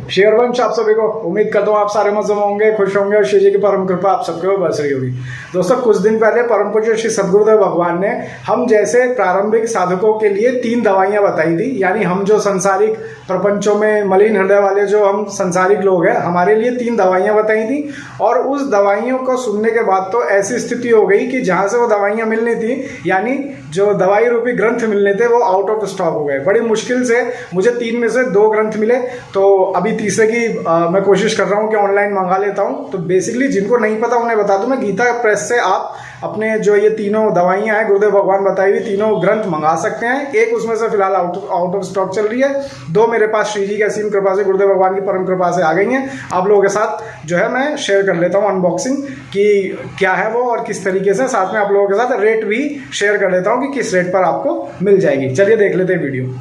शेयरवंश आप सभी को उम्मीद करता हूँ आप सारे मजे में होंगे, खुश होंगे और श्री जी की परम कृपा आप सबके ऊपर बरस रही होगी। दोस्तों, कुछ दिन पहले परम पूज्य श्री सद्गुरुदेव भगवान ने हम जैसे प्रारंभिक साधकों के लिए 3 दवाइयां बताई थी। यानी हम जो संसारिक प्रपंचों में मलिन हृदय वाले जो हम संसारिक लोग हैं, हमारे लिए 3 दवाइयां बताई थी। और उस दवाइयों को सुनने के बाद तो ऐसी स्थिति हो गई कि जहां से वो दवाइयां मिलनी थी, यानी जो दवाई रूपी ग्रंथ मिलने थे, वो आउट ऑफ स्टॉक हो गए। बड़ी मुश्किल से मुझे 3 में से 2 ग्रंथ मिले, तो अभी तीसरे की मैं कोशिश कर रहा हूँ कि ऑनलाइन मंगा लेता हूँ। तो बेसिकली जिनको नहीं पता उन्हें बता दूं, मैं गीता प्रेस से आप अपने जो ये तीनों दवाइयाँ हैं गुरुदेव भगवान बताई हुई तीनों ग्रंथ मंगा सकते हैं। एक उसमें से फिलहाल आउट ऑफ स्टॉक चल रही है, 2 मेरे पास श्री जी की असीम कृपा से, गुरुदेव भगवान की परम कृपा से आ गई हैं। आप लोगों के साथ जो है मैं शेयर कर लेता हूँ अनबॉक्सिंग कि क्या है वो और किस तरीके से, साथ में आप लोगों के साथ रेट भी शेयर कर लेता हूँ कि किस रेट पर आपको मिल जाएगी। चलिए देख लेते हैं वीडियो।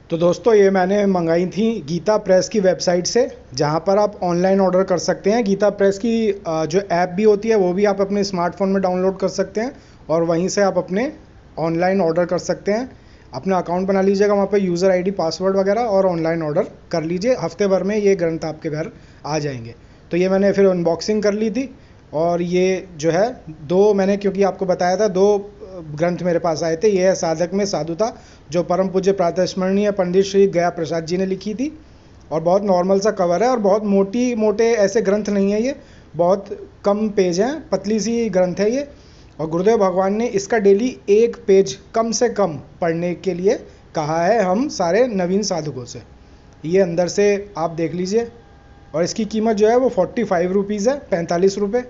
तो दोस्तों, ये मैंने मंगाई थी गीता प्रेस की वेबसाइट से, जहाँ पर आप ऑनलाइन ऑर्डर कर सकते हैं। गीता प्रेस की जो ऐप भी होती है वो भी आप अपने स्मार्टफोन में डाउनलोड कर सकते हैं और वहीं से आप अपने ऑनलाइन ऑर्डर कर सकते हैं। अपना अकाउंट बना लीजिएगा वहाँ पे, यूज़र आईडी पासवर्ड वगैरह, और ऑनलाइन ऑर्डर कर लीजिए। हफ्ते भर में ये ग्रंथ आपके घर आ जाएंगे। तो ये मैंने फिर अनबॉक्सिंग कर ली थी। और ये जो है 2 मैंने, क्योंकि आपको बताया था 2 ग्रंथ मेरे पास आए थे। ये है साधक में साधुता, जो परम पूज्य प्रातः स्मरणीय पंडित श्री गया प्रसाद जी ने लिखी थी। और बहुत नॉर्मल सा कवर है और बहुत मोटे ऐसे ग्रंथ नहीं है, ये बहुत कम पेज हैं, पतली सी ग्रंथ है ये। और गुरुदेव भगवान ने इसका डेली 1 पेज कम से कम पढ़ने के लिए कहा है हम सारे नवीन साधकों से। ये अंदर से आप देख लीजिए। और इसकी कीमत जो है वो 45 रुपीज़ है, 45 रुपये।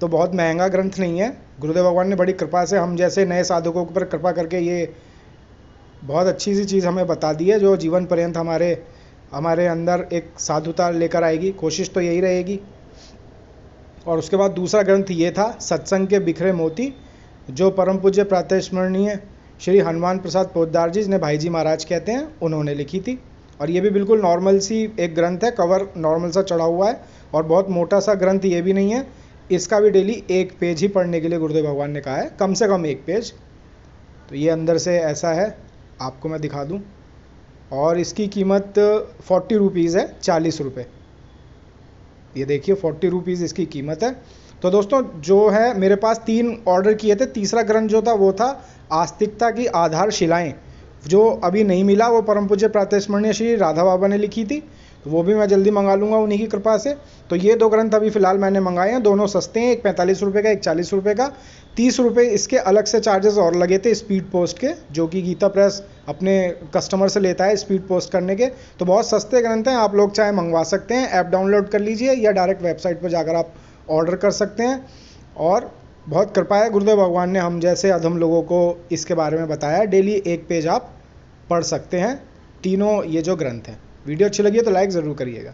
तो बहुत महंगा ग्रंथ नहीं है। गुरुदेव भगवान ने बड़ी कृपा से हम जैसे नए साधकों पर कृपा करके ये बहुत अच्छी सी चीज़ हमें बता दी है, जो जीवन पर्यंत हमारे अंदर एक साधुता लेकर आएगी। कोशिश तो यही रहेगी। और उसके बाद दूसरा ग्रंथ ये था सत्संग के बिखरे मोती, जो परम पूज्य प्रातः स्मरणीय श्री हनुमान प्रसाद पोद्दार जी, जिन्हें भाई जी महाराज कहते हैं, उन्होंने लिखी थी। और ये भी बिल्कुल नॉर्मल सी एक ग्रंथ है, कवर नॉर्मल सा चढ़ा हुआ है और बहुत मोटा सा ग्रंथ ये भी नहीं है। इसका भी डेली 1 पेज ही पढ़ने के लिए गुरुदेव भगवान ने कहा है, कम से कम 1 पेज। तो ये अंदर से ऐसा है, आपको मैं दिखा दूं। और इसकी कीमत 40 रुपीज़ है, 40 रुपये। ये देखिए 40 रुपीज़ इसकी कीमत है। तो दोस्तों, जो है मेरे पास 3 ऑर्डर किए थे। तीसरा ग्रंथ जो था वो था आस्तिकता की आधारशिलाएं, जो अभी नहीं मिला। वो परम पूज्य प्रातः स्मरणीय श्री राधा बाबा ने लिखी थी, तो वो भी मैं जल्दी मंगा लूँगा उन्हीं की कृपा से। तो ये 2 ग्रंथ अभी फ़िलहाल मैंने मंगाए हैं। दोनों सस्ते हैं, एक 45 रुपये का, एक 40 रुपये का। 30 रुपये इसके अलग से चार्जेस और लगे थे स्पीड पोस्ट के, जो कि गीता प्रेस अपने कस्टमर से लेता है स्पीड पोस्ट करने के। तो बहुत सस्ते ग्रंथ हैं, आप लोग चाहे मंगवा सकते हैं। ऐप डाउनलोड कर लीजिए या डायरेक्ट वेबसाइट पर जाकर आप ऑर्डर कर सकते हैं। और बहुत कृपा है गुरुदेव भगवान ने हम जैसे अधम लोगों को इसके बारे में बताया। डेली 1 पेज आप पढ़ सकते हैं, तीनों ये जो ग्रंथ हैं। वीडियो अच्छी लगी है तो लाइक ज़रूर करिएगा।